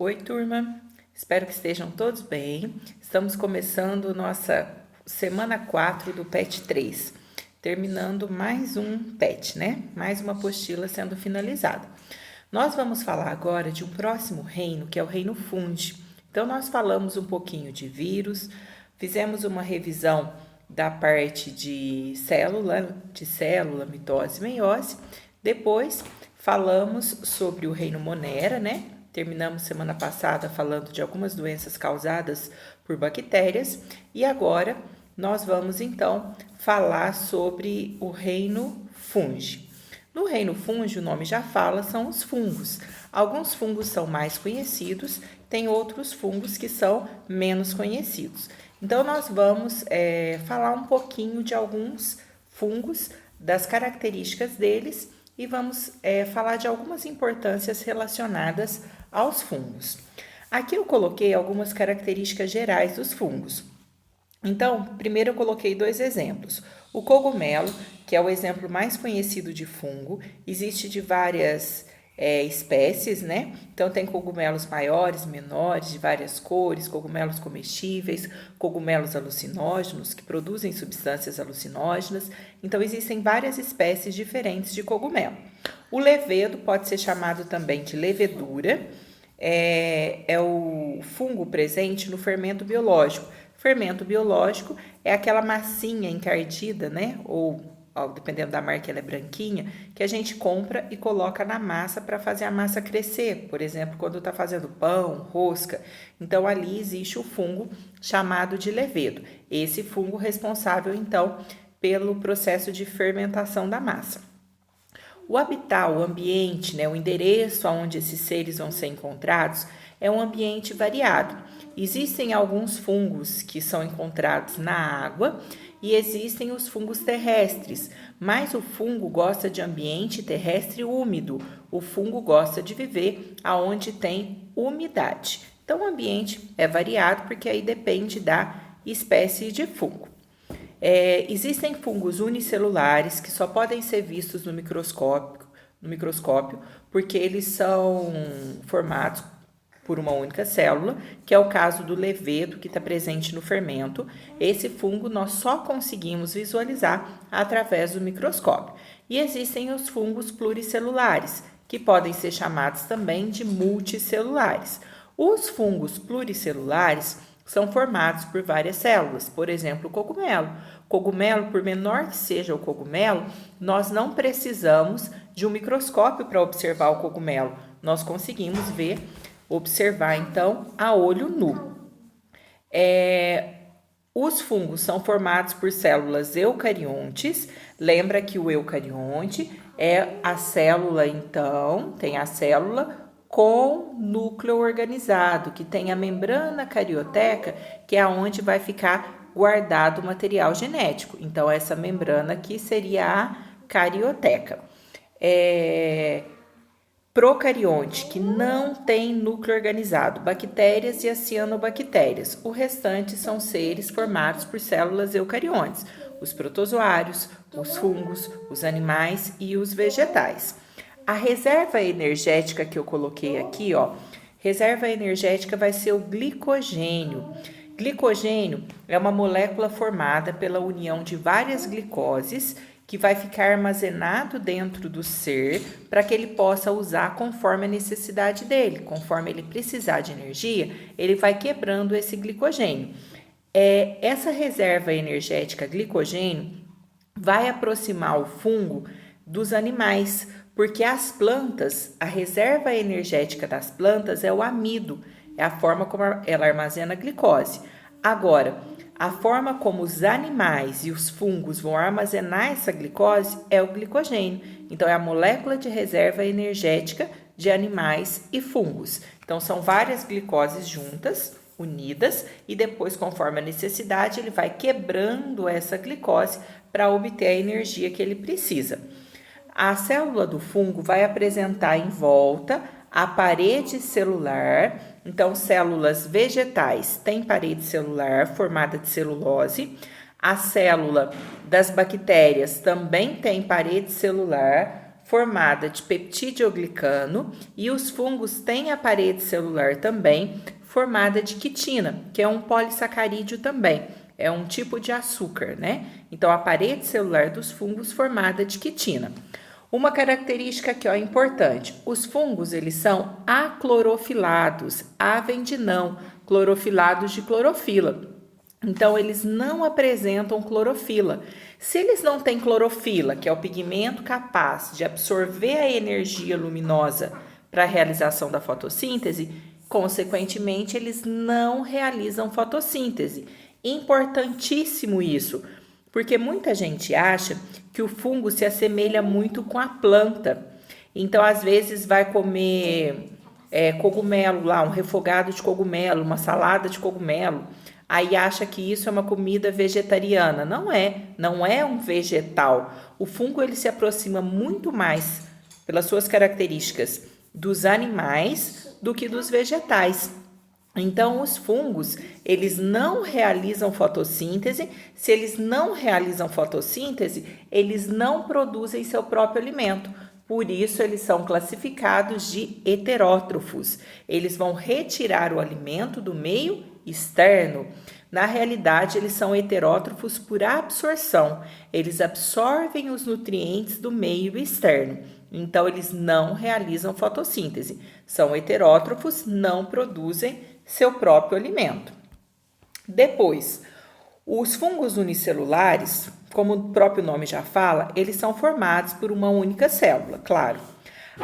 Oi, turma. Espero que estejam todos bem. Estamos começando nossa semana 4 do PET 3, terminando mais um PET, né? Mais uma apostila sendo finalizada. Nós vamos falar agora de um próximo reino, que é o reino fungi. Então, nós falamos um pouquinho de vírus, fizemos uma revisão da parte de célula, mitose e meiose. Depois, falamos sobre o reino Monera, né? Terminamos semana passada falando de algumas doenças causadas por bactérias e agora nós vamos então falar sobre o reino fungi. No reino fungi, o nome já fala, são os fungos. Alguns fungos são mais conhecidos, tem outros fungos que são menos conhecidos. Então, nós vamos falar um pouquinho de alguns fungos, das características deles e vamos falar de algumas importâncias relacionadas aos fungos. Aqui eu coloquei algumas características gerais dos fungos. Então, primeiro eu coloquei dois exemplos. O cogumelo, que é o exemplo mais conhecido de fungo, existe de várias espécies, né? Então, tem cogumelos maiores, menores, de várias cores, cogumelos comestíveis, cogumelos alucinógenos, que produzem substâncias alucinógenas. Então, existem várias espécies diferentes de cogumelo. O levedo pode ser chamado também de levedura, é o fungo presente no fermento biológico. Fermento biológico é aquela massinha encardida, né? Ou, dependendo da marca, ela é branquinha, que a gente compra e coloca na massa para fazer a massa crescer. Por exemplo, quando está fazendo pão, rosca. Então, ali existe o fungo chamado de levedo. Esse fungo responsável, então, pelo processo de fermentação da massa. O habitat, o ambiente, né, o endereço onde esses seres vão ser encontrados é um ambiente variado. Existem alguns fungos que são encontrados na água e existem os fungos terrestres, mas o fungo gosta de ambiente terrestre úmido. O fungo gosta de viver aonde tem umidade. Então, o ambiente é variado porque aí depende da espécie de fungo. Existem fungos unicelulares que só podem ser vistos no microscópio, porque eles são formados por uma única célula, que é o caso do levedo, que está presente no fermento. Esse fungo nós só conseguimos visualizar através do microscópio. E existem os fungos pluricelulares, que podem ser chamados também de multicelulares. Os fungos pluricelulares são formados por várias células, por exemplo, o cogumelo. Cogumelo, por menor que seja o cogumelo, nós não precisamos de um microscópio para observar o cogumelo. Nós conseguimos observar, então, a olho nu. Os fungos são formados por células eucariontes. Lembra que o eucarionte é a célula, então, tem a célula com núcleo organizado, que tem a membrana carioteca, que é onde vai ficar guardado o material genético. Então, essa membrana aqui seria a carioteca. Procarionte, que não tem núcleo organizado, bactérias e as cianobactérias. O restante são seres formados por células eucariontes, os protozoários, os fungos, os animais e os vegetais. A reserva energética que eu coloquei aqui, reserva energética vai ser o glicogênio. Glicogênio é uma molécula formada pela união de várias glicoses que vai ficar armazenado dentro do ser para que ele possa usar conforme a necessidade dele. Conforme ele precisar de energia, ele vai quebrando esse glicogênio. Essa reserva energética glicogênio vai aproximar o fungo dos animais, porque as plantas, a reserva energética das plantas é o amido, é a forma como ela armazena a glicose. Agora, a forma como os animais e os fungos vão armazenar essa glicose é o glicogênio. Então, é a molécula de reserva energética de animais e fungos. Então, são várias glicoses juntas, unidas, e depois, conforme a necessidade, ele vai quebrando essa glicose para obter a energia que ele precisa. A célula do fungo vai apresentar em volta a parede celular. Então, células vegetais têm parede celular formada de celulose. A célula das bactérias também tem parede celular formada de peptídeo-glicano, e os fungos têm a parede celular também formada de quitina, que é um polissacarídeo também, é um tipo de açúcar, né? Então, a parede celular dos fungos formada de quitina. Uma característica aqui, ó, importante, os fungos, eles são aclorofilados, A vem de não, clorofilados de clorofila. Então, eles não apresentam clorofila. Se eles não têm clorofila, que é o pigmento capaz de absorver a energia luminosa para a realização da fotossíntese, consequentemente, eles não realizam fotossíntese. Importantíssimo isso, porque muita gente acha que o fungo se assemelha muito com a planta. Então, às vezes, vai comer cogumelo lá, um refogado de cogumelo, uma salada de cogumelo, aí acha que isso é uma comida vegetariana. Não é um vegetal. O fungo, ele se aproxima muito mais, pelas suas características, dos animais do que dos vegetais. Então, os fungos, eles não realizam fotossíntese. Se eles não realizam fotossíntese, eles não produzem seu próprio alimento. Por isso, eles são classificados de heterótrofos. Eles vão retirar o alimento do meio externo. Na realidade, eles são heterótrofos por absorção. Eles absorvem os nutrientes do meio externo. Então, eles não realizam fotossíntese. São heterótrofos, não produzem seu próprio alimento. Depois, os fungos unicelulares, como o próprio nome já fala, eles são formados por uma única célula, claro.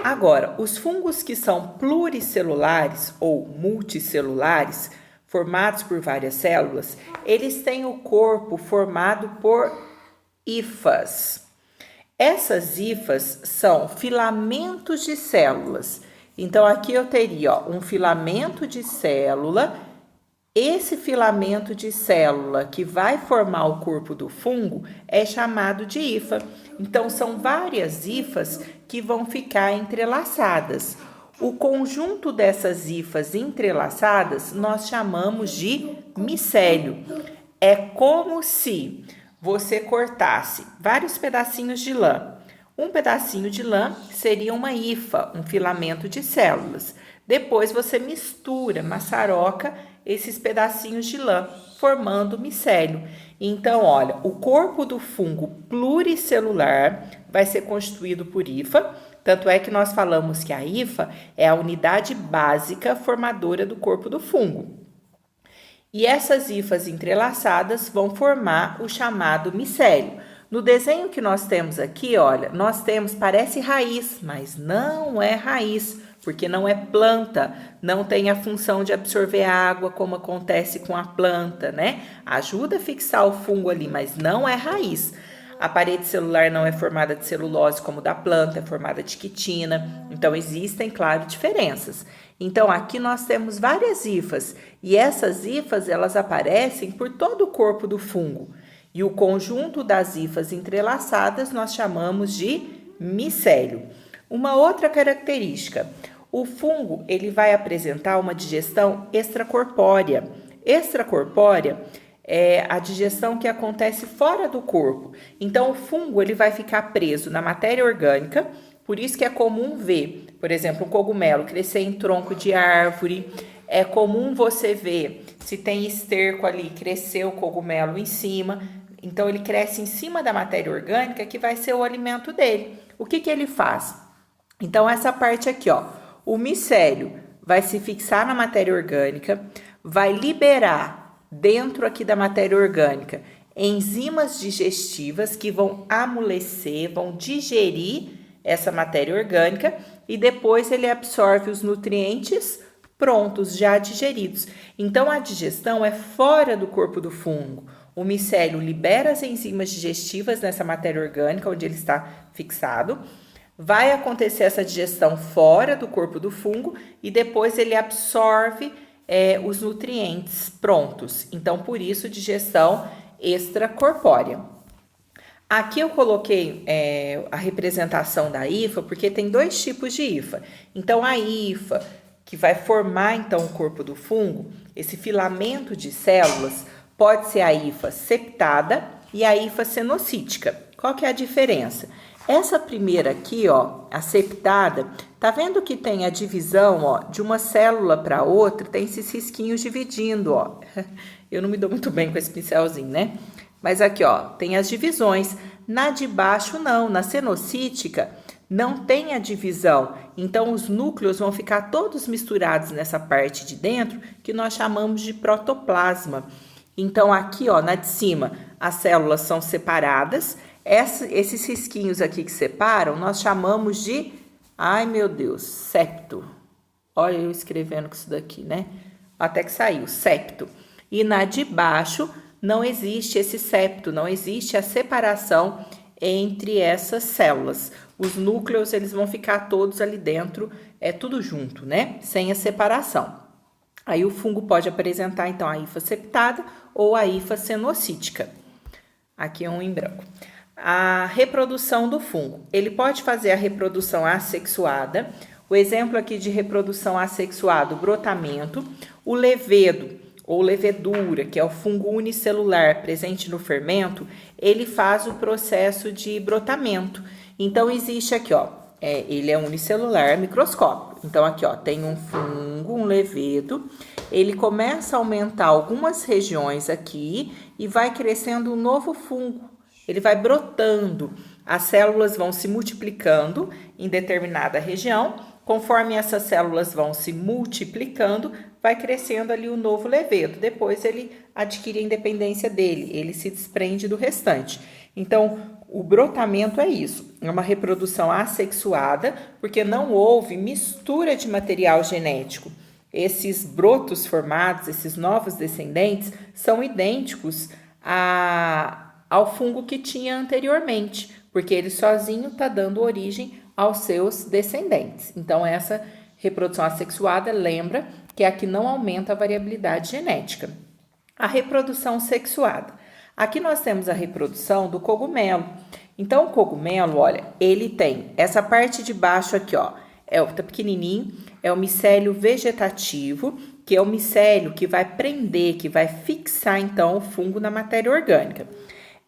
Agora, os fungos que são pluricelulares ou multicelulares, formados por várias células, eles têm o corpo formado por hifas. Essas hifas são filamentos de células. Então, aqui eu teria um filamento de célula. Esse filamento de célula que vai formar o corpo do fungo é chamado de hifa. Então, são várias hifas que vão ficar entrelaçadas. O conjunto dessas hifas entrelaçadas nós chamamos de micélio. É como se você cortasse vários pedacinhos de lã. Um pedacinho de lã seria uma hifa, um filamento de células. Depois você mistura, maçaroca esses pedacinhos de lã, formando micélio. Então, olha, o corpo do fungo pluricelular vai ser constituído por hifa. Tanto é que nós falamos que a hifa é a unidade básica formadora do corpo do fungo. E essas hifas entrelaçadas vão formar o chamado micélio. No desenho que nós temos aqui, olha, nós temos, parece raiz, mas não é raiz, porque não é planta, não tem a função de absorver água como acontece com a planta, né? Ajuda a fixar o fungo ali, mas não é raiz. A parede celular não é formada de celulose como da planta, é formada de quitina. Então, existem, claro, diferenças. Então, aqui nós temos várias hifas, e essas hifas, elas aparecem por todo o corpo do fungo. E o conjunto das hifas entrelaçadas nós chamamos de micélio. Uma outra característica, o fungo ele vai apresentar uma digestão extracorpórea. Extracorpórea é a digestão que acontece fora do corpo. Então, o fungo ele vai ficar preso na matéria orgânica, por isso que é comum ver, por exemplo, um cogumelo crescer em tronco de árvore. É comum você ver, se tem esterco ali, crescer o cogumelo em cima. Então, ele cresce em cima da matéria orgânica que vai ser o alimento dele. O que ele faz? Então, essa parte aqui, ó, o micélio vai se fixar na matéria orgânica, vai liberar dentro aqui da matéria orgânica enzimas digestivas que vão amolecer, vão digerir essa matéria orgânica e depois ele absorve os nutrientes prontos, já digeridos. Então, a digestão é fora do corpo do fungo. O micélio libera as enzimas digestivas nessa matéria orgânica, onde ele está fixado. Vai acontecer essa digestão fora do corpo do fungo e depois ele absorve os nutrientes prontos. Então, por isso, digestão extracorpórea. Aqui eu coloquei a representação da hifa, porque tem dois tipos de hifa. Então, a hifa, que vai formar então o corpo do fungo, esse filamento de células, pode ser a hifa septada e a hifa cenocítica. Qual que é a diferença? Essa primeira aqui, ó, a septada, tá vendo que tem a divisão, ó, de uma célula para outra, tem esses risquinhos dividindo, ó. Eu não me dou muito bem com esse pincelzinho, né? Mas aqui, ó, tem as divisões. Na de baixo, não. Na cenocítica, não tem a divisão. Então, os núcleos vão ficar todos misturados nessa parte de dentro, que nós chamamos de protoplasma. Então, aqui, ó, na de cima, as células são separadas. Esses risquinhos aqui que separam, nós chamamos de, ai meu Deus, septo. Olha eu escrevendo com isso daqui, né? Até que saiu, septo. E na de baixo, não existe esse septo, não existe a separação entre essas células. Os núcleos, eles vão ficar todos ali dentro, tudo junto, né? Sem a separação. Aí o fungo pode apresentar, então, a hifa septada ou a hifa cenocítica. Aqui é um em branco. A reprodução do fungo. Ele pode fazer a reprodução assexuada. O exemplo aqui de reprodução assexuada, o brotamento. O levedo, ou levedura, que é o fungo unicelular presente no fermento, ele faz o processo de brotamento. Então, existe aqui, ó, ele é unicelular microscópico. Então, aqui, ó, tem um fungo, um levedo, ele começa a aumentar algumas regiões aqui e vai crescendo um novo fungo. Ele vai brotando, as células vão se multiplicando em determinada região, conforme essas células vão se multiplicando, vai crescendo ali o novo levedo. Depois ele adquire a independência dele, ele se desprende do restante. Então, o brotamento é isso, é uma reprodução assexuada, porque não houve mistura de material genético. Esses brotos formados, esses novos descendentes, são idênticos ao fungo que tinha anteriormente, porque ele sozinho está dando origem aos seus descendentes. Então, essa reprodução assexuada, lembra que aqui não aumenta a variabilidade genética. A reprodução sexuada. Aqui nós temos a reprodução do cogumelo. Então, o cogumelo, olha, ele tem essa parte de baixo aqui, ó, tá pequenininho, é o micélio vegetativo, que é o micélio que vai prender, que vai fixar, então, o fungo na matéria orgânica.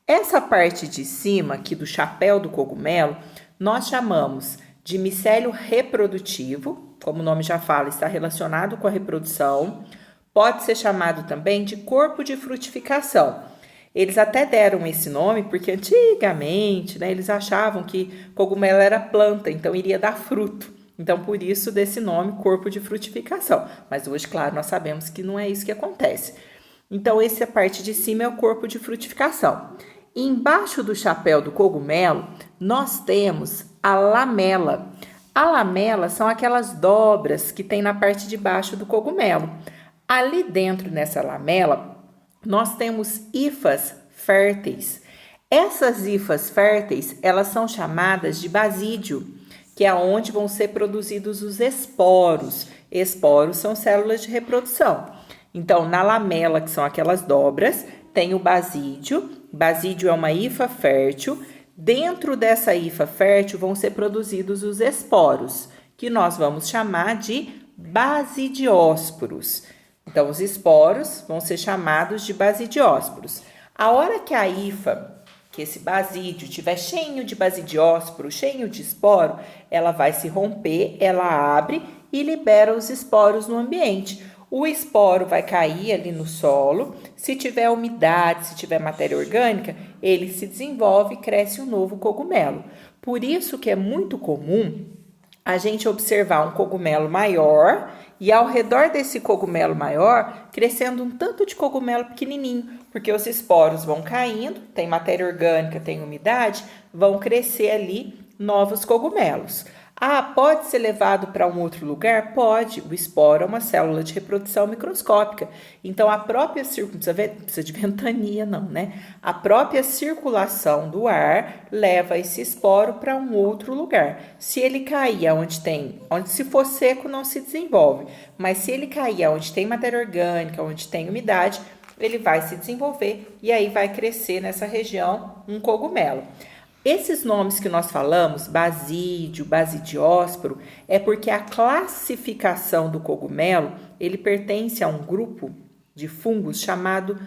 Essa parte de cima aqui do chapéu do cogumelo, nós chamamos de micélio reprodutivo, como o nome já fala, está relacionado com a reprodução. Pode ser chamado também de corpo de frutificação. Eles até deram esse nome porque antigamente, né, eles achavam que cogumelo era planta, então iria dar fruto. Então, por isso desse nome, corpo de frutificação. Mas hoje, claro, nós sabemos que não é isso que acontece. Então, essa parte de cima é o corpo de frutificação. E embaixo do chapéu do cogumelo, nós temos a lamela. A lamela são aquelas dobras que tem na parte de baixo do cogumelo. Ali dentro, nessa lamela, nós temos hifas férteis. Essas hifas férteis, elas são chamadas de basídio, que é onde vão ser produzidos os esporos. Esporos são células de reprodução. Então, na lamela, que são aquelas dobras, tem o basídio. Basídio é uma hifa fértil. Dentro dessa hifa fértil vão ser produzidos os esporos, que nós vamos chamar de basidiósporos. Então, os esporos vão ser chamados de basidiósporos. A hora que a hifa, que esse basídio estiver cheio de basidiósporo, cheio de esporo, ela vai se romper, ela abre e libera os esporos no ambiente. O esporo vai cair ali no solo, se tiver umidade, se tiver matéria orgânica, ele se desenvolve e cresce um novo cogumelo. Por isso que é muito comum a gente observar um cogumelo maior e ao redor desse cogumelo maior crescendo um tanto de cogumelo pequenininho, porque os esporos vão caindo, tem matéria orgânica, tem umidade, vão crescer ali novos cogumelos. Ah, pode ser levado para um outro lugar? Pode. O esporo é uma célula de reprodução microscópica. Então, a própria circulação, não precisa de ventania não, né? A própria circulação do ar leva esse esporo para um outro lugar. Se ele cair onde se for seco, não se desenvolve. Mas se ele cair onde tem matéria orgânica, onde tem umidade, ele vai se desenvolver e aí vai crescer nessa região um cogumelo. Esses nomes que nós falamos, basídio, basidiósporo, é porque a classificação do cogumelo, ele pertence a um grupo de fungos chamado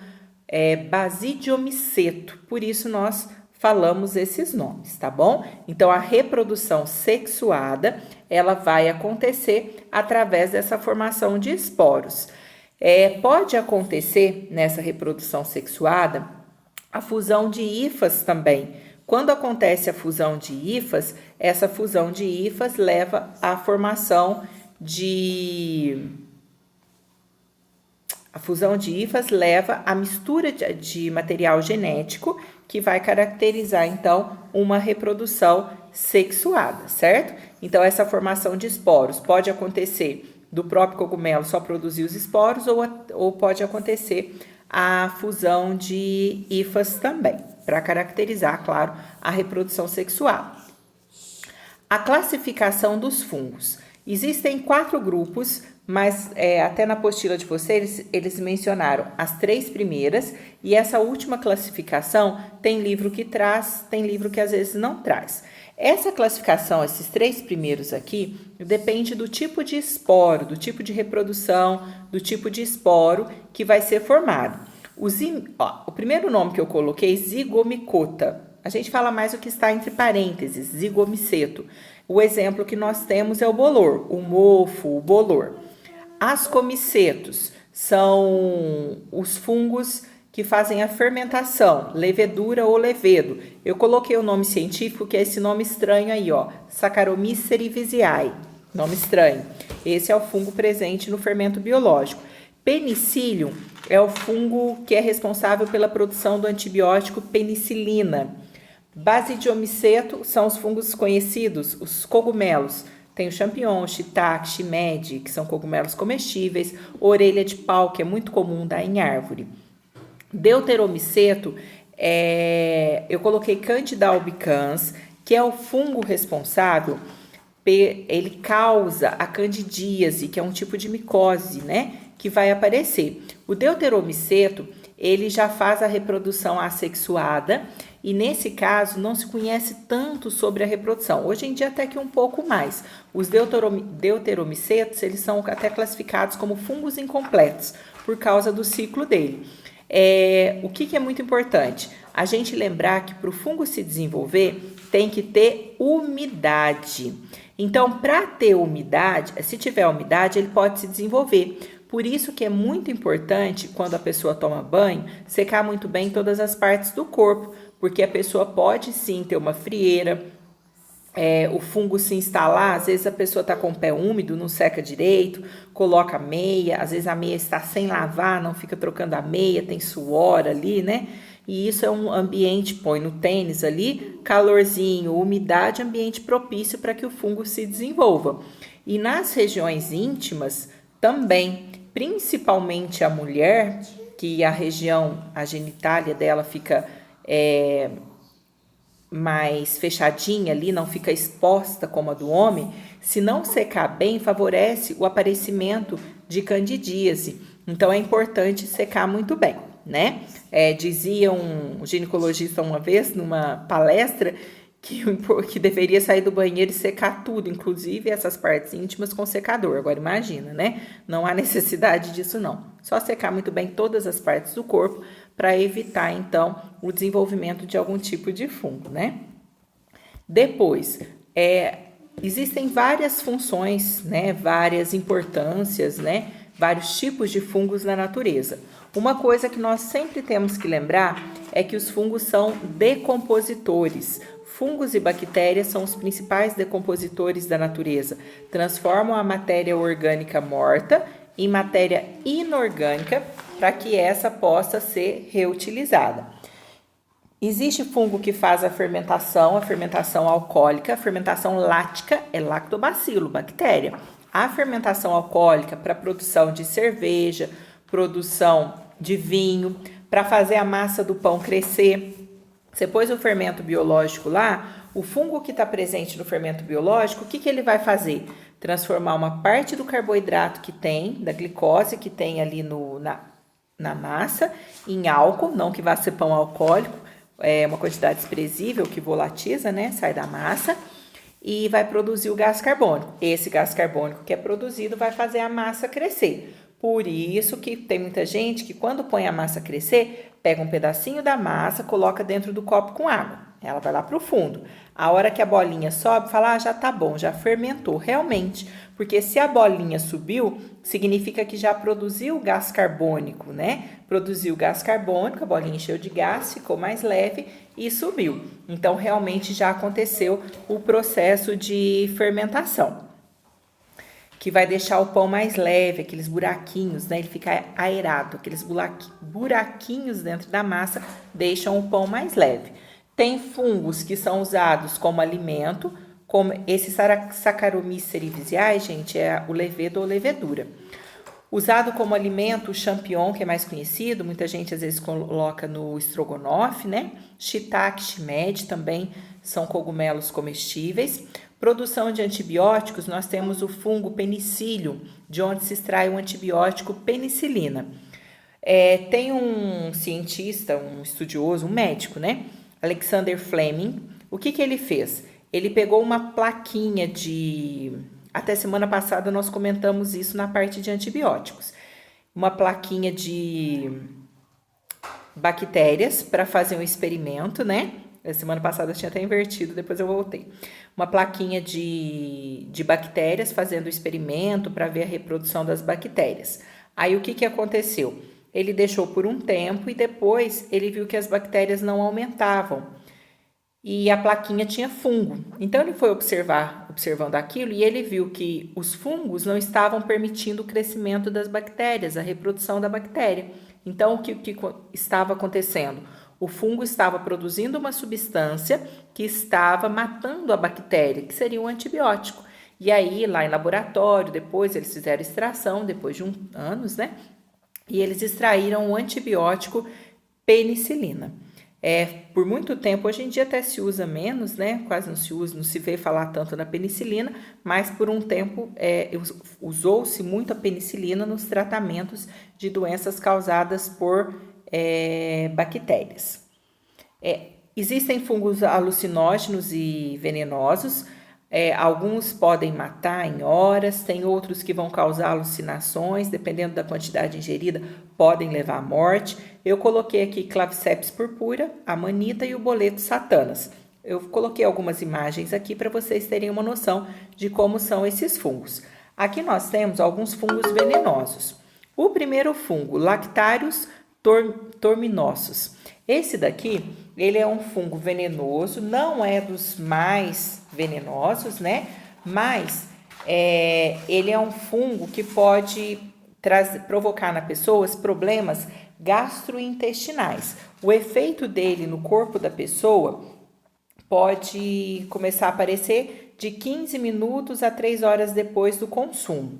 basidiomiceto. Por isso nós falamos esses nomes, tá bom? Então, a reprodução sexuada, ela vai acontecer através dessa formação de esporos. Pode acontecer nessa reprodução sexuada a fusão de hifas também. Quando acontece a fusão de hifas, essa fusão de hifas leva à formação de... A fusão de hifas leva à mistura de material genético que vai caracterizar, então, uma reprodução sexuada, certo? Então, essa formação de esporos pode acontecer do próprio cogumelo só produzir os esporos ou pode acontecer a fusão de hifas também, para caracterizar, claro, a reprodução sexual. A classificação dos fungos. Existem 4 grupos, mas até na apostila de vocês, eles mencionaram as 3 primeiras, e essa última classificação tem livro que traz, tem livro que às vezes não traz. Essa classificação, esses 3 primeiros aqui, depende do tipo de esporo, do tipo de reprodução, do tipo de esporo que vai ser formado. O primeiro nome que eu coloquei, zigomicota. A gente fala mais o que está entre parênteses, zigomiceto. O exemplo que nós temos é o bolor, o mofo, o bolor. Ascomicetos são os fungos que fazem a fermentação, levedura ou levedo. Eu coloquei o nome científico, que é esse nome estranho aí, ó, Saccharomyces cerevisiae, nome estranho. Esse é o fungo presente no fermento biológico. Penicillium é o fungo que é responsável pela produção do antibiótico penicilina. Basidiomiceto são os fungos conhecidos, os cogumelos. Tem o champignon, shiitake, shimeji, que são cogumelos comestíveis. Orelha de pau, que é muito comum dar em árvore. Deuteromiceto, eu coloquei Candida albicans, que é o fungo responsável, ele causa a candidíase, que é um tipo de micose, né, que vai aparecer. O deuteromiceto, ele já faz a reprodução assexuada, e nesse caso não se conhece tanto sobre a reprodução. Hoje em dia até que um pouco mais. Os deuteromicetos, eles são até classificados como fungos incompletos, por causa do ciclo dele. O que é muito importante? A gente lembrar que para o fungo se desenvolver, tem que ter umidade. Então, para ter umidade, se tiver umidade, ele pode se desenvolver. Por isso que é muito importante, quando a pessoa toma banho, secar muito bem todas as partes do corpo, porque a pessoa pode sim ter uma frieira, o fungo se instalar, às vezes a pessoa está com o pé úmido, não seca direito, coloca meia, às vezes a meia está sem lavar, não fica trocando a meia, tem suor ali, né? E isso é um ambiente, põe no tênis ali, calorzinho, umidade, ambiente propício para que o fungo se desenvolva. E nas regiões íntimas também, principalmente a mulher, que a região, a genitália dela fica mais fechadinha ali, não fica exposta como a do homem, se não secar bem, favorece o aparecimento de candidíase. Então, é importante secar muito bem, né? Dizia um ginecologista uma vez, numa palestra, que deveria sair do banheiro e secar tudo, inclusive essas partes íntimas com secador. Agora, imagina, né? Não há necessidade disso, não. Só secar muito bem todas as partes do corpo para evitar, então, o desenvolvimento de algum tipo de fungo, né? Depois, existem várias funções, né? Várias importâncias, né? Vários tipos de fungos na natureza. Uma coisa que nós sempre temos que lembrar é que os fungos são decompositores. Fungos e bactérias são os principais decompositores da natureza. Transformam a matéria orgânica morta em matéria inorgânica para que essa possa ser reutilizada. Existe fungo que faz a fermentação alcoólica. A fermentação lática é lactobacilo, bactéria. A fermentação alcoólica para produção de cerveja, produção de vinho, para fazer a massa do pão crescer. Você pôs o fermento biológico lá, o fungo que está presente no fermento biológico, o que ele vai fazer? Transformar uma parte do carboidrato que tem, da glicose que tem ali na massa, em álcool, não que vá ser pão alcoólico, é uma quantidade expressível que volatiza, né? Sai da massa e vai produzir o gás carbônico. Esse gás carbônico que é produzido vai fazer a massa crescer. Por isso que tem muita gente que quando põe a massa crescer, pega um pedacinho da massa, coloca dentro do copo com água. ela vai lá para o fundo. A hora que a bolinha sobe, fala, já tá bom, já fermentou, realmente. Porque se a bolinha subiu, significa que já produziu gás carbônico, né? Produziu gás carbônico, a bolinha encheu de gás, ficou mais leve e subiu. Então, realmente já aconteceu o processo de fermentação, que vai deixar o pão mais leve, aqueles buraquinhos, né? Ele fica aerado, aqueles buraquinhos dentro da massa deixam o pão mais leve. Tem fungos que são usados como alimento, como esses Saccharomyces cerevisiae, gente, é o levedo ou levedura. Usado como alimento, o champignon, que é mais conhecido, muita gente às vezes coloca no estrogonofe, né? Shiitake, shimeji também são cogumelos comestíveis. Produção de antibióticos, nós temos o fungo penicílio, de onde se extrai o antibiótico penicilina. Tem um cientista, um estudioso, um médico, né? Alexander Fleming. O que ele fez? Ele pegou uma plaquinha de... Até semana passada nós comentamos isso na parte de antibióticos. Uma plaquinha de bactérias para fazer um experimento, né? Semana passada eu tinha até invertido, depois eu voltei. Uma plaquinha de bactérias fazendo o experimento para ver a reprodução das bactérias. Aí o que aconteceu? Ele deixou por um tempo e depois ele viu que as bactérias não aumentavam. E a plaquinha tinha fungo. Então ele foi observando aquilo e ele viu que os fungos não estavam permitindo o crescimento das bactérias, a reprodução da bactéria. Então o que estava acontecendo? O fungo estava produzindo uma substância que estava matando a bactéria, que seria um antibiótico. E aí, lá em laboratório, depois eles fizeram extração, depois de anos, né? E eles extraíram o antibiótico penicilina. Por muito tempo, hoje em dia até se usa menos, né? Quase não se usa, não se vê falar tanto na penicilina, mas por um tempo usou-se muito a penicilina nos tratamentos de doenças causadas por bactérias. Existem fungos alucinógenos e venenosos. Alguns podem matar em horas, tem outros que vão causar alucinações, dependendo da quantidade ingerida, podem levar à morte. Eu coloquei aqui Claviceps purpura, amanita e o boleto satanas. Eu coloquei algumas imagens aqui para vocês terem uma noção de como são esses fungos. Aqui nós temos alguns fungos venenosos. O primeiro fungo, Lactarius torminosus. Esse daqui, ele é um fungo venenoso, não é dos mais venenosos, né? Mas ele é um fungo que pode provocar na pessoa problemas gastrointestinais. O efeito dele no corpo da pessoa pode começar a aparecer de 15 minutos a 3 horas depois do consumo.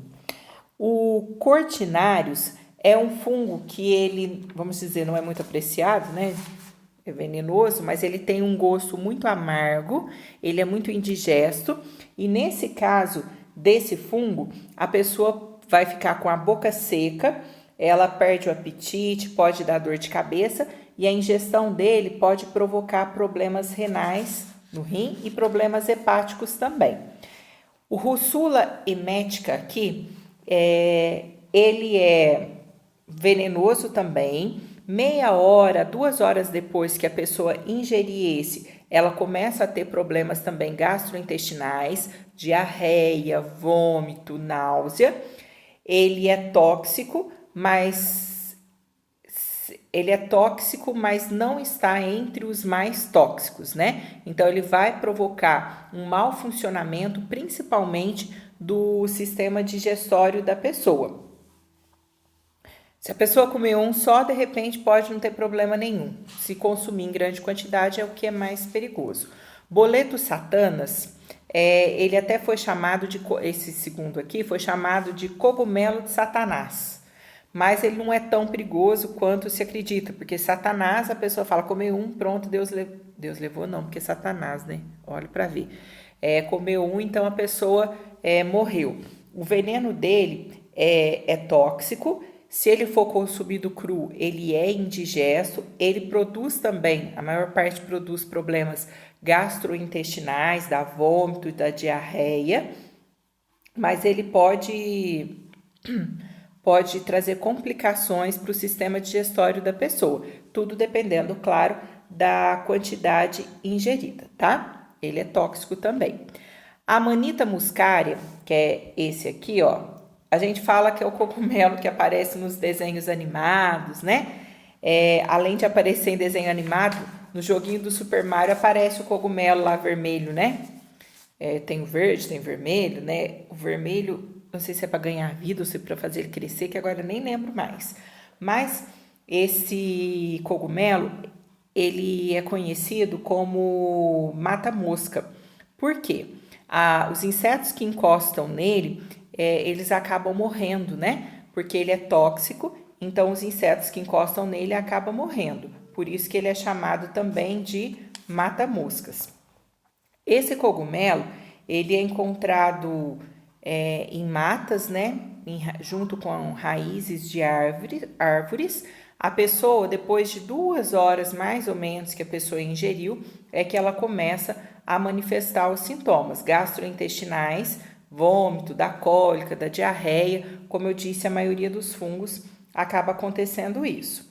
O Cortinarius é um fungo que ele, vamos dizer, não é muito apreciado, né? É venenoso, mas ele tem um gosto muito amargo, ele é muito indigesto e nesse caso desse fungo, a pessoa vai ficar com a boca seca, ela perde o apetite, pode dar dor de cabeça e a ingestão dele pode provocar problemas renais no rim e problemas hepáticos também. O Russula emética aqui, ele é venenoso também. Meia hora, 2 horas depois que a pessoa ingerir esse, ela começa a ter problemas também gastrointestinais, diarreia, vômito, náusea. Ele é tóxico, mas não está entre os mais tóxicos, né? Então ele vai provocar um mau funcionamento, principalmente do sistema digestório da pessoa. Se a pessoa comer um só, de repente pode não ter problema nenhum. Se consumir em grande quantidade é o que é mais perigoso. Boleto satanas, ele até foi chamado esse segundo aqui, foi chamado de cogumelo de Satanás. Mas ele não é tão perigoso quanto se acredita, porque Satanás, a pessoa fala, comeu um, pronto, Deus levou não, porque Satanás, né? Olha para ver. Comeu um, então a pessoa morreu. O veneno dele é tóxico. Se ele for consumido cru, ele é indigesto, ele produz também, a maior parte produz problemas gastrointestinais, dá vômito e da diarreia, mas ele pode trazer complicações para o sistema digestório da pessoa, tudo dependendo, claro, da quantidade ingerida, tá? Ele é tóxico também. A Amanita muscaria, que é esse aqui, ó, a gente fala que é o cogumelo que aparece nos desenhos animados, né? Além de aparecer em desenho animado, no joguinho do Super Mario aparece o cogumelo lá vermelho, né? Tem o verde, tem o vermelho, né? O vermelho, não sei se é para ganhar vida ou se é para fazer ele crescer, que agora eu nem lembro mais. Mas esse cogumelo, ele é conhecido como mata-mosca. Por quê? Os insetos que encostam nele, eles acabam morrendo, né? Porque ele é tóxico, então os insetos que encostam nele acabam morrendo. Por isso que ele é chamado também de mata-moscas. Esse cogumelo, ele é encontrado em matas, né? Junto com raízes de árvores. A pessoa, depois de 2 horas mais ou menos que a pessoa ingeriu, é que ela começa a manifestar os sintomas gastrointestinais, vômito, da cólica, da diarreia. Como eu disse, a maioria dos fungos acaba acontecendo isso.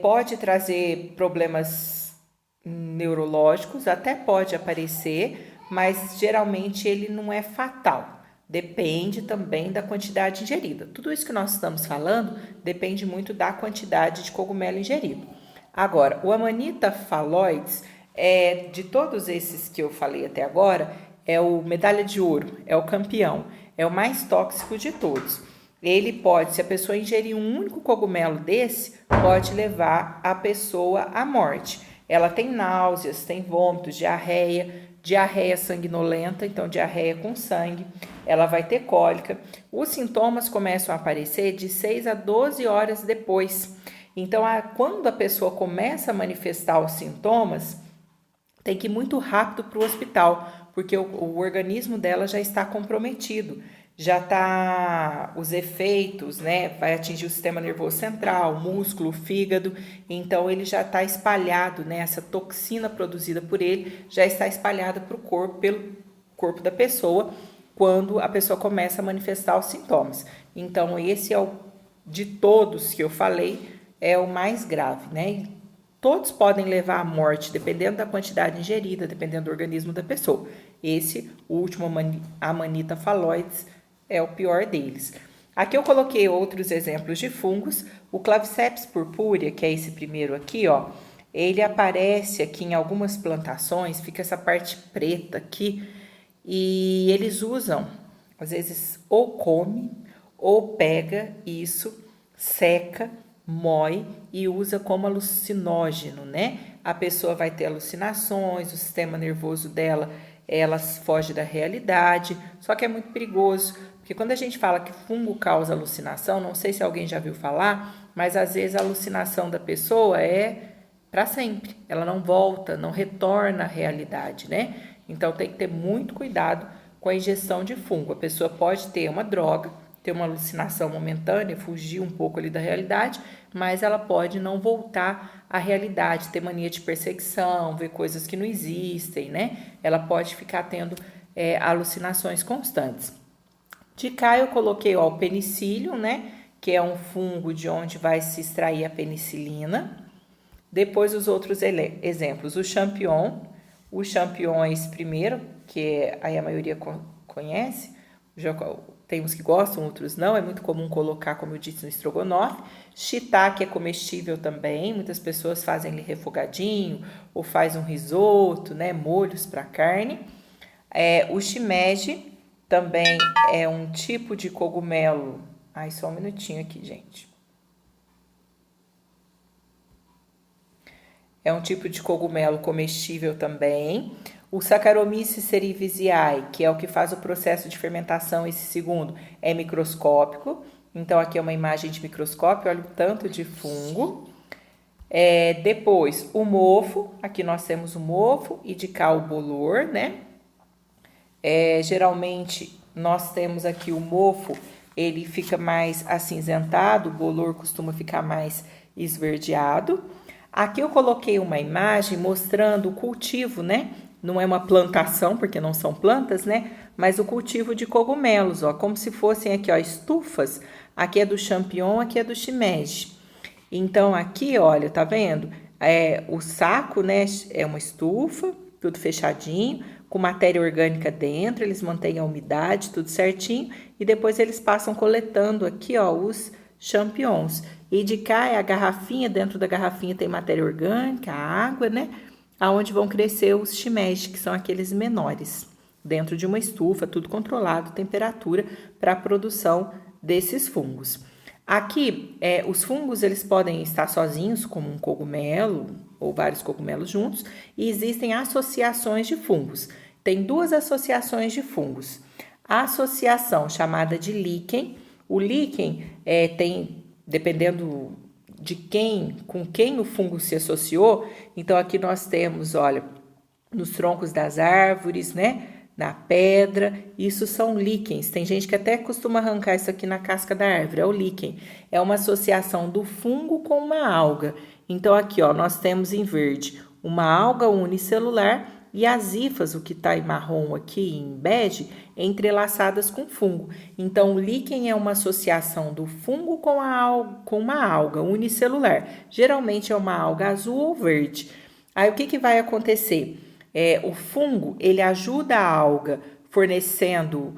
Pode trazer problemas neurológicos, até pode aparecer, mas geralmente ele não é fatal. Depende também da quantidade ingerida. Tudo isso que nós estamos falando depende muito da quantidade de cogumelo ingerido. Agora, o Amanita phalloides, de todos esses que eu falei até agora, é o medalha de ouro, é o campeão, é o mais tóxico de todos. Ele pode, se a pessoa ingerir um único cogumelo desse, pode levar a pessoa à morte. Ela tem náuseas, tem vômitos, diarreia sanguinolenta, então diarreia com sangue, ela vai ter cólica. Os sintomas começam a aparecer de 6 a 12 horas depois. Então, quando a pessoa começa a manifestar os sintomas, tem que ir muito rápido para o hospital, porque o organismo dela já está comprometido. Já está os efeitos, né? Vai atingir o sistema nervoso central, o músculo, o fígado. Então, ele já está espalhado, né? Essa toxina produzida por ele já está espalhada para o corpo, pelo corpo da pessoa, quando a pessoa começa a manifestar os sintomas. Então, esse de todos que eu falei, é o mais grave, né? Todos podem levar à morte, dependendo da quantidade ingerida, dependendo do organismo da pessoa. Esse, o último, Amanita phalloides, é o pior deles. Aqui eu coloquei outros exemplos de fungos. O Claviceps purpurea, que é esse primeiro aqui, ó, ele aparece aqui em algumas plantações, fica essa parte preta aqui, e eles usam, às vezes, ou come, ou pega isso, seca, moe e usa como alucinógeno, né? A pessoa vai ter alucinações, o sistema nervoso dela, ela foge da realidade, só que é muito perigoso, porque quando a gente fala que fungo causa alucinação, não sei se alguém já viu falar, mas às vezes a alucinação da pessoa é para sempre, ela não volta, não retorna à realidade, né? Então tem que ter muito cuidado com a ingestão de fungo. A pessoa pode ter uma droga, ter uma alucinação momentânea, fugir um pouco ali da realidade, mas ela pode não voltar à realidade, ter mania de perseguição, ver coisas que não existem, né? Ela pode ficar tendo alucinações constantes. De cá eu coloquei o penicillium, né? Que é um fungo de onde vai se extrair a penicilina. Depois os outros exemplos, o champignon. O champignon é esse primeiro, que aí a maioria conhece. Já tem uns que gostam, outros não. É muito comum colocar, como eu disse, no estrogonofe. Shiitake é comestível também. Muitas pessoas fazem ele refogadinho ou faz um risoto, né? Molhos para carne. O shimeji também é um tipo de cogumelo. Ai, só um minutinho aqui, gente. É um tipo de cogumelo comestível também. O Saccharomyces cerevisiae, que é o que faz o processo de fermentação, esse segundo, é microscópico. Então, aqui é uma imagem de microscópio, olha o tanto de fungo. Depois, o mofo, aqui nós temos o mofo e de cá o bolor, né? Geralmente, nós temos aqui o mofo, ele fica mais acinzentado, o bolor costuma ficar mais esverdeado. Aqui eu coloquei uma imagem mostrando o cultivo, né? Não é uma plantação, porque não são plantas, né? Mas o cultivo de cogumelos, ó, como se fossem aqui, ó, estufas. Aqui é do champignon, aqui é do shimeji. Então, aqui, olha, tá vendo? O saco, né, é uma estufa, tudo fechadinho, com matéria orgânica dentro, eles mantêm a umidade, tudo certinho, e depois eles passam coletando aqui, ó, os champignons. E de cá é a garrafinha, dentro da garrafinha tem matéria orgânica, a água, né, aonde vão crescer os shimeji, que são aqueles menores, dentro de uma estufa, tudo controlado, temperatura para a produção desses fungos. Aqui, os fungos eles podem estar sozinhos, como um cogumelo ou vários cogumelos juntos, e existem associações de fungos. Tem duas associações de fungos. A associação chamada de líquen. O líquen tem, dependendo de com quem o fungo se associou. Então, aqui nós temos, olha, nos troncos das árvores, né? Na pedra, isso são líquens. Tem gente que até costuma arrancar isso aqui na casca da árvore, é o líquen. É uma associação do fungo com uma alga. Então, aqui, ó, nós temos em verde uma alga unicelular e as hifas, o que está em marrom aqui, em bege, entrelaçadas com fungo. Então, o líquen é uma associação do fungo com uma alga unicelular. Geralmente é uma alga azul ou verde. Aí, o que vai acontecer? O fungo, ele ajuda a alga fornecendo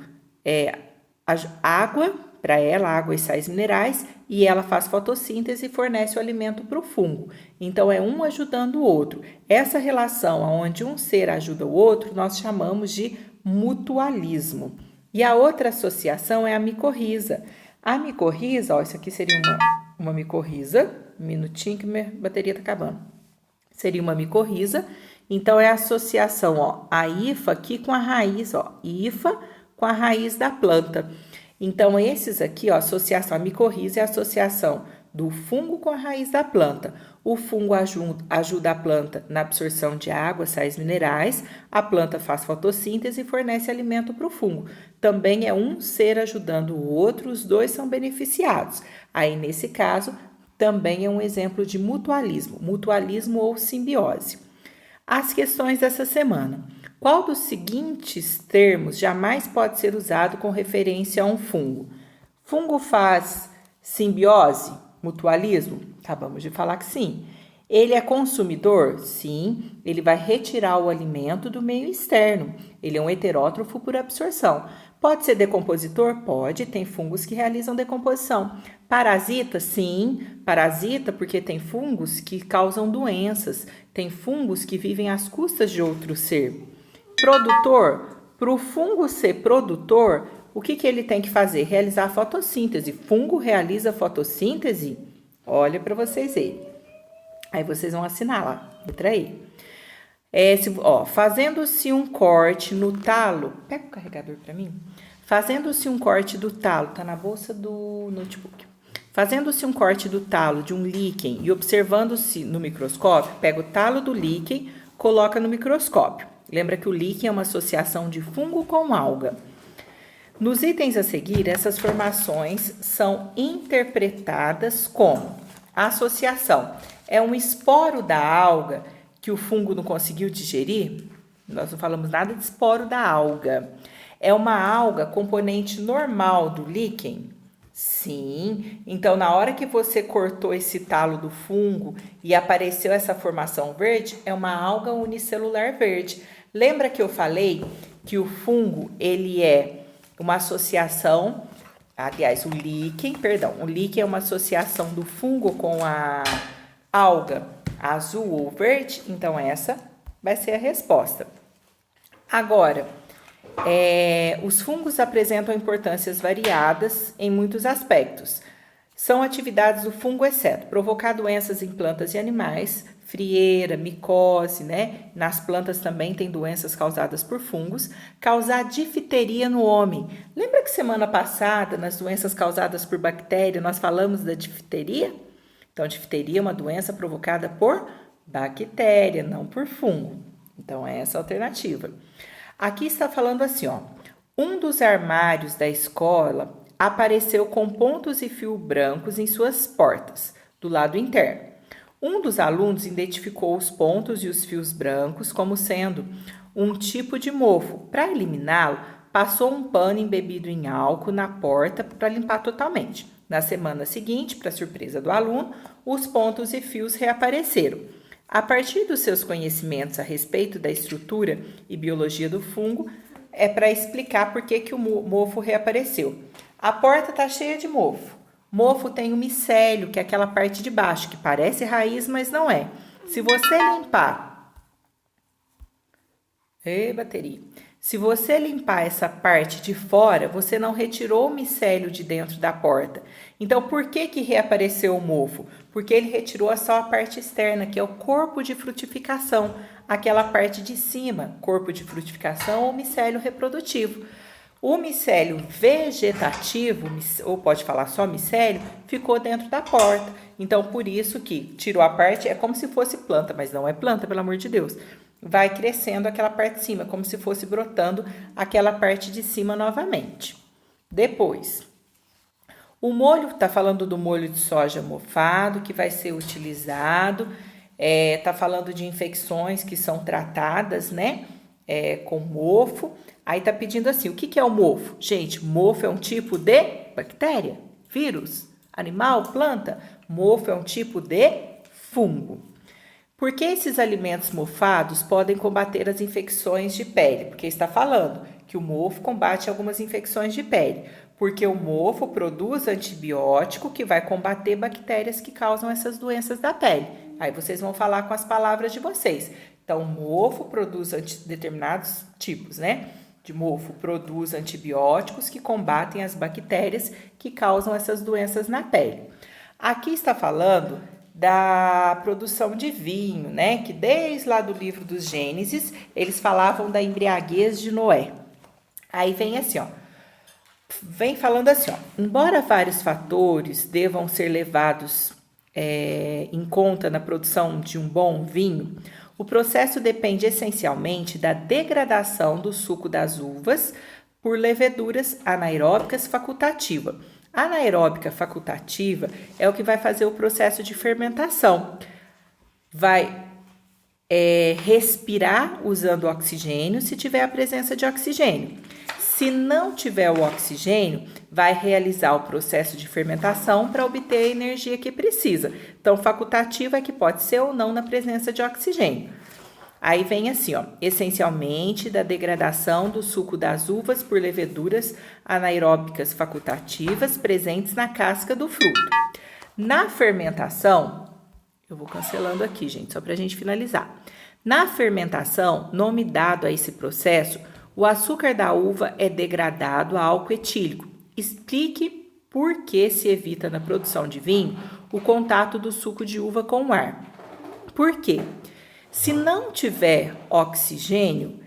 água para ela, água e sais minerais, e ela faz fotossíntese e fornece o alimento para o fungo. Então, é um ajudando o outro. Essa relação onde um ser ajuda o outro, nós chamamos de mutualismo. E a outra associação é a micorriza. A micorriza, ó, isso aqui seria uma micorriza, um minutinho que minha bateria está acabando. Seria uma micorriza. Então, é a associação, ó, a hifa aqui com a raiz, ó, hifa com a raiz da planta. Então, esses aqui, ó, associação, a micorriza é a associação do fungo com a raiz da planta. O fungo ajuda a planta na absorção de água, sais minerais, a planta faz fotossíntese e fornece alimento para o fungo. Também é um ser ajudando o outro, os dois são beneficiados. Aí, nesse caso, também é um exemplo de mutualismo ou simbiose. As questões dessa semana. Qual dos seguintes termos jamais pode ser usado com referência a um fungo? Fungo faz simbiose? Mutualismo? Acabamos de falar que sim. Ele é consumidor? Sim. Ele vai retirar o alimento do meio externo. Ele é um heterótrofo por absorção. Pode ser decompositor? Pode. Tem fungos que realizam decomposição. Parasita? Sim. Parasita porque tem fungos que causam doenças. Tem fungos que vivem às custas de outro ser. Produtor? Para o fungo ser produtor, o que ele tem que fazer? Realizar fotossíntese. Fungo realiza fotossíntese? Olha para vocês verem. Aí vocês vão assinar lá, letra E. Fazendo-se um corte no talo. Pega o carregador para mim. Fazendo-se um corte do talo, tá na bolsa do notebook. Fazendo-se um corte do talo de um líquen e observando-se no microscópio, pega o talo do líquen, coloca no microscópio. Lembra que o líquen é uma associação de fungo com alga. Nos itens a seguir, essas formações são interpretadas como associação. É um esporo da alga que o fungo não conseguiu digerir? Nós não falamos nada de esporo da alga. É uma alga componente normal do líquen? Sim. Então, na hora que você cortou esse talo do fungo e apareceu essa formação verde, é uma alga unicelular verde. Lembra que eu falei que o fungo, ele é uma associação, aliás, o líquen é uma associação do fungo com a alga azul ou verde? Então, essa vai ser a resposta. Agora, os fungos apresentam importâncias variadas em muitos aspectos. São atividades do fungo, exceto provocar doenças em plantas e animais, frieira, micose, né? Nas plantas também tem doenças causadas por fungos, causar difteria no homem. Lembra que semana passada, nas doenças causadas por bactéria, nós falamos da difteria? Então, difteria é uma doença provocada por bactéria, não por fungo. Então, é essa a alternativa. Aqui está falando assim, ó. Um dos armários da escola apareceu com pontos e fios brancos em suas portas, do lado interno. Um dos alunos identificou os pontos e os fios brancos como sendo um tipo de mofo. Para eliminá-lo, passou um pano embebido em álcool na porta para limpar totalmente. Na semana seguinte, para surpresa do aluno, os pontos e fios reapareceram. A partir dos seus conhecimentos a respeito da estrutura e biologia do fungo, é para explicar por que o mofo reapareceu. A porta está cheia de mofo. Mofo tem o micélio, que é aquela parte de baixo, que parece raiz, mas não é. Se você limpar... bateria. Se você limpar essa parte de fora, você não retirou o micélio de dentro da porta. Então, por que reapareceu o mofo? Porque ele retirou só a parte externa, que é o corpo de frutificação, aquela parte de cima, corpo de frutificação ou micélio reprodutivo. O micélio vegetativo, ou pode falar só micélio, ficou dentro da porta. Então, por isso que tirou a parte, é como se fosse planta, mas não é planta, pelo amor de Deus. Vai crescendo aquela parte de cima, como se fosse brotando aquela parte de cima novamente. Depois, o molho, está falando do molho de soja mofado, que vai ser utilizado. Está falando de infecções que são tratadas, né? Com mofo. Aí está pedindo assim, o que é o mofo? Gente, mofo é um tipo de bactéria, vírus, animal, planta. Mofo é um tipo de fungo. Por que esses alimentos mofados podem combater as infecções de pele? Porque está falando que o mofo combate algumas infecções de pele. Porque o mofo produz antibiótico que vai combater bactérias que causam essas doenças da pele. Aí vocês vão falar com as palavras de vocês. Então, o mofo produz determinados tipos, né? De mofo produz antibióticos que combatem as bactérias que causam essas doenças na pele. Aqui está falando da produção de vinho, né? Que desde lá do livro dos Gênesis, eles falavam da embriaguez de Noé. Aí vem assim, ó. Vem falando assim, ó. Embora vários fatores devam ser levados em conta na produção de um bom vinho, o processo depende essencialmente da degradação do suco das uvas por leveduras anaeróbicas facultativas. A anaeróbica facultativa é o que vai fazer o processo de fermentação. Vai respirar usando oxigênio se tiver a presença de oxigênio. Se não tiver o oxigênio, vai realizar o processo de fermentação para obter a energia que precisa. Então, facultativa é que pode ser ou não na presença de oxigênio. Aí vem assim, ó, essencialmente da degradação do suco das uvas por leveduras anaeróbicas facultativas presentes na casca do fruto. Na fermentação, eu vou cancelando aqui, gente, só para a gente finalizar. Na fermentação, nome dado a esse processo, o açúcar da uva é degradado a álcool etílico. Explique por que se evita na produção de vinho o contato do suco de uva com o ar. Por quê? Se não tiver oxigênio,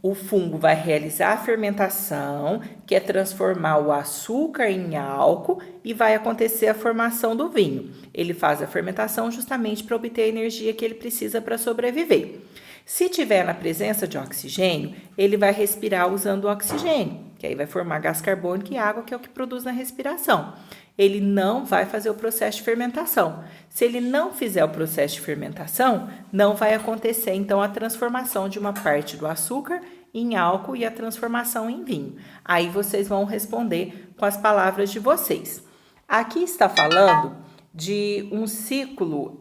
o fungo vai realizar a fermentação, que é transformar o açúcar em álcool e vai acontecer a formação do vinho. Ele faz a fermentação justamente para obter a energia que ele precisa para sobreviver. Se tiver na presença de oxigênio, ele vai respirar usando o oxigênio, que aí vai formar gás carbônico e água, que é o que produz na respiração. Ele não vai fazer o processo de fermentação. Se ele não fizer o processo de fermentação, não vai acontecer, então, a transformação de uma parte do açúcar em álcool e a transformação em vinho. Aí vocês vão responder com as palavras de vocês. Aqui está falando de um ciclo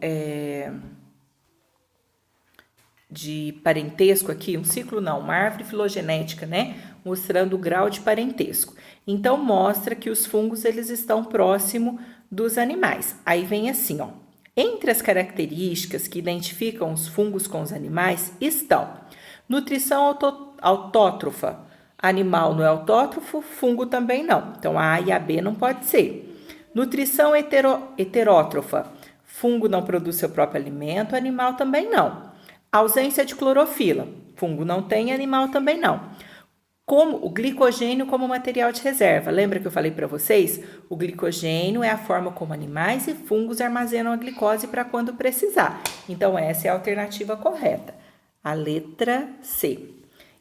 de parentesco aqui, um ciclo não, uma árvore filogenética, né? Mostrando o grau de parentesco. Então, mostra que os fungos, eles estão próximo dos animais. Aí vem assim, ó. Entre as características que identificam os fungos com os animais estão nutrição autótrofa. Animal não é autótrofo, fungo também não. Então, a A e a B não pode ser. Nutrição heterótrofa. Fungo não produz seu próprio alimento, animal também não. Ausência de clorofila. Fungo não tem, animal também não. Como o glicogênio como material de reserva. Lembra que eu falei para vocês? O glicogênio é a forma como animais e fungos armazenam a glicose para quando precisar. Então, essa é a alternativa correta. A letra C.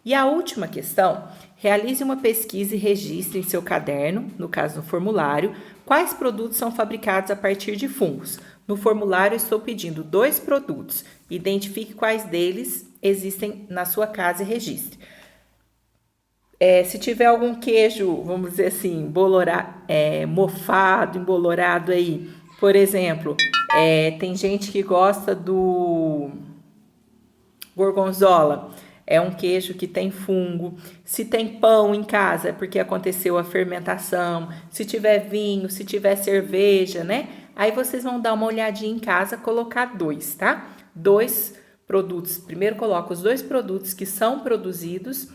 E a última questão, realize uma pesquisa e registre em seu caderno, no caso no formulário, quais produtos são fabricados a partir de fungos. No formulário, estou pedindo 2 produtos. Identifique quais deles existem na sua casa e registre. Se tiver algum queijo, vamos dizer assim, mofado, embolorado aí, por exemplo, tem gente que gosta do Gorgonzola é um queijo que tem fungo. Se tem pão em casa, é porque aconteceu a fermentação. Se tiver vinho, se tiver cerveja, né? Aí vocês vão dar uma olhadinha em casa, colocar 2, tá? 2 produtos. Primeiro coloca os 2 produtos que são produzidos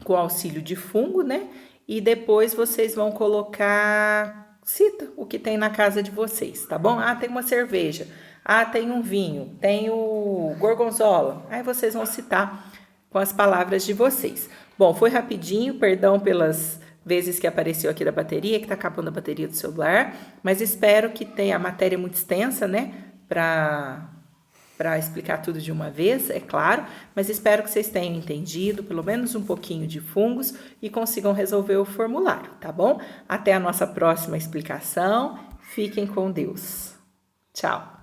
com auxílio de fungo, né? E depois vocês vão colocar, cita o que tem na casa de vocês, tá bom? Ah, tem uma cerveja. Ah, tem um vinho. Tem o gorgonzola. Aí vocês vão citar com as palavras de vocês. Bom, foi rapidinho, perdão pelas vezes que apareceu aqui da bateria, que tá acabando a bateria do celular, mas espero que tenha a matéria muito extensa, né, para explicar tudo de uma vez, é claro, mas espero que vocês tenham entendido pelo menos um pouquinho de fungos e consigam resolver o formulário, tá bom? Até a nossa próxima explicação. Fiquem com Deus. Tchau!